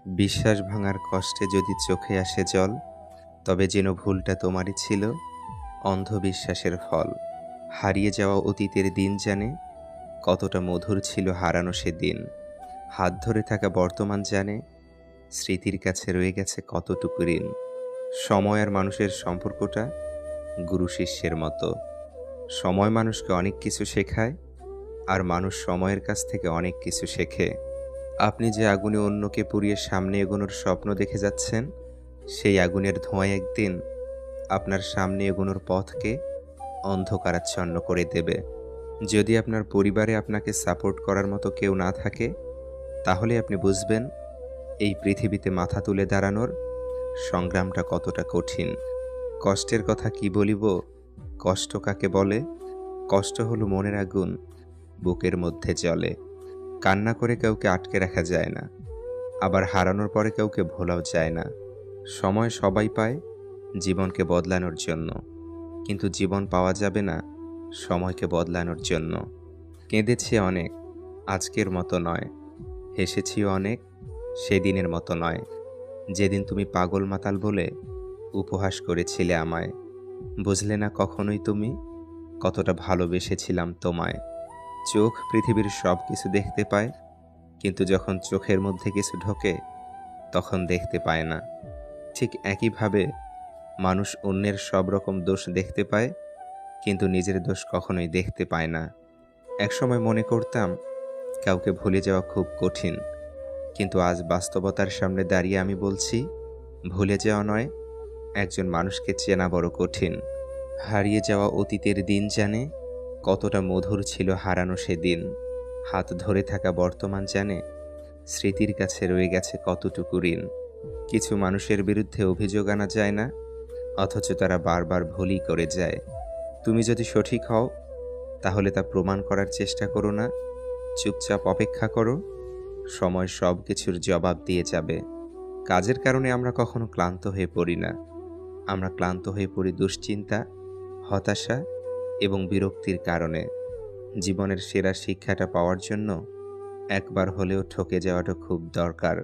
বিশ্বাস ভাঙার কষ্টে যদি চোখে আসে জল, তবে যেন ভুলটা তোমারই ছিল, অন্ধবিশ্বাসের ফল। হারিয়ে যাওয়া অতীতের দিন জানে কতটা মধুর ছিল হারানো সে দিন। হাত ধরে থাকা বর্তমান জানে স্মৃতির কাছে রয়ে গেছে কতটুকু ঋণ। সময় আর মানুষের সম্পর্কটা গুরু শিষ্যের মতো। সময় মানুষকে অনেক কিছু শেখায়, আর মানুষ সময়ের কাছ থেকে অনেক কিছু শেখে। আপনি যে আগুনে অন্যকে পুড়িয়ে সামনে এগোনোর স্বপ্ন দেখে যাচ্ছেন, সেই আগুনের ধোঁয়ায় একদিন আপনার সামনে এগোনোর পথকে অন্ধকারাচ্ছন্ন করে দেবে। যদি আপনার পরিবারে আপনাকে সাপোর্ট করার মতো কেউ না থাকে, তাহলে আপনি বুঝবেন এই পৃথিবীতে মাথা তুলে দাঁড়ানোর সংগ্রামটা কতটা কঠিন। কষ্টের কথা কি বলিব, কষ্ট কাকে বলে? কষ্ট হলো মনের আগুন বুকের মধ্যে জ্বলে। কান্না করে কাউকে আটকে রাখা যায় না, আবার হারানোর পরে কাউকে ভোলাও যায় না। সময় সবাই পায় জীবনকে বদলানোর জন্য, কিন্তু জীবন পাওয়া যাবে না সময়কে বদলানোর জন্য। কেঁদেছি অনেক, আজকের মতো নয়। হেসেছিও অনেক, সেদিনের মতো নয়। যেদিন তুমি পাগল মাতাল বলে উপহাস করেছিলে আমায়। বুঝলে না কখনোই তুমি কতটা ভালোবেসেছিলাম তোমায়। চোখ পৃথিবীর সব কিছু দেখতে পায়, কিন্তু যখন চোখের মধ্যে কিছু ঢোকে তখন দেখতে পায় না। ঠিক একইভাবে মানুষ অন্যের সব রকম দোষ দেখতে পায়, কিন্তু নিজের দোষ কখনোই দেখতে পায় না। একসময় মনে করতাম কাউকে ভুলে যাওয়া খুব কঠিন, কিন্তু আজ বাস্তবতার সামনে দাঁড়িয়ে আমি বলছি, ভুলে যাওয়া নয়, একজন মানুষকে চেনা বড় কঠিন। হারিয়ে যাওয়া অতীতের দিন জানে কতটা মধুর ছিল হারানো সেদিন। হাত ধরে থাকা বর্তমান জানে স্মৃতির কাছে রয়ে গেছে কতটুকু ঋণ। কিছু মানুষের বিরুদ্ধে অভিযোগ আনা যায় না, অথচ তারা বারবার ভুলই করে যায়। তুমি যদি সঠিক হও, তাহলে তা প্রমাণ করার চেষ্টা করো না। চুপচাপ অপেক্ষা করো, সময় সব কিছুর জবাব দিয়ে যাবে। কাজের কারণে আমরা কখনো ক্লান্ত হয়ে পড়ি না, আমরা ক্লান্ত হয়ে পড়ি দুশ্চিন্তা, হতাশা এবং বিরক্তির কারণে। জীবনের সেরা শিক্ষাটা পাওয়ার জন্য একবার হলেও ঠকে যাওয়াটা খুব দরকার।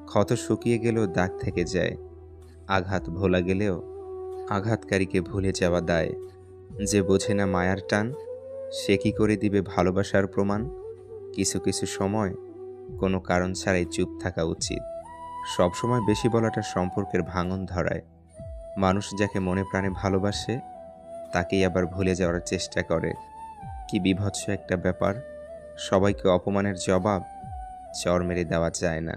ক্ষত শুকিয়ে গেলেও দাগ থেকে যায়, আঘাত ভোলা গেলেও আঘাতকারীকে ভুলে যাওয়া দায়। যে বোঝে না মায়ার টান, সে কি করে দিবে ভালোবাসার প্রমাণ? কিছু কিছু সময় কোনো কারণ ছাড়াই চুপ থাকা উচিত। সবসময় বেশি বলাটা সম্পর্কের ভাঙন ধরায়। মানুষ যাকে মনে প্রাণে ভালোবাসে তাকেই আবার ভুলে যাওয়ার চেষ্টা করে। কি বীভৎস একটা ব্যাপার! সবাইকে অপমানের জবাব চড় মেরে দেওয়া যায় না।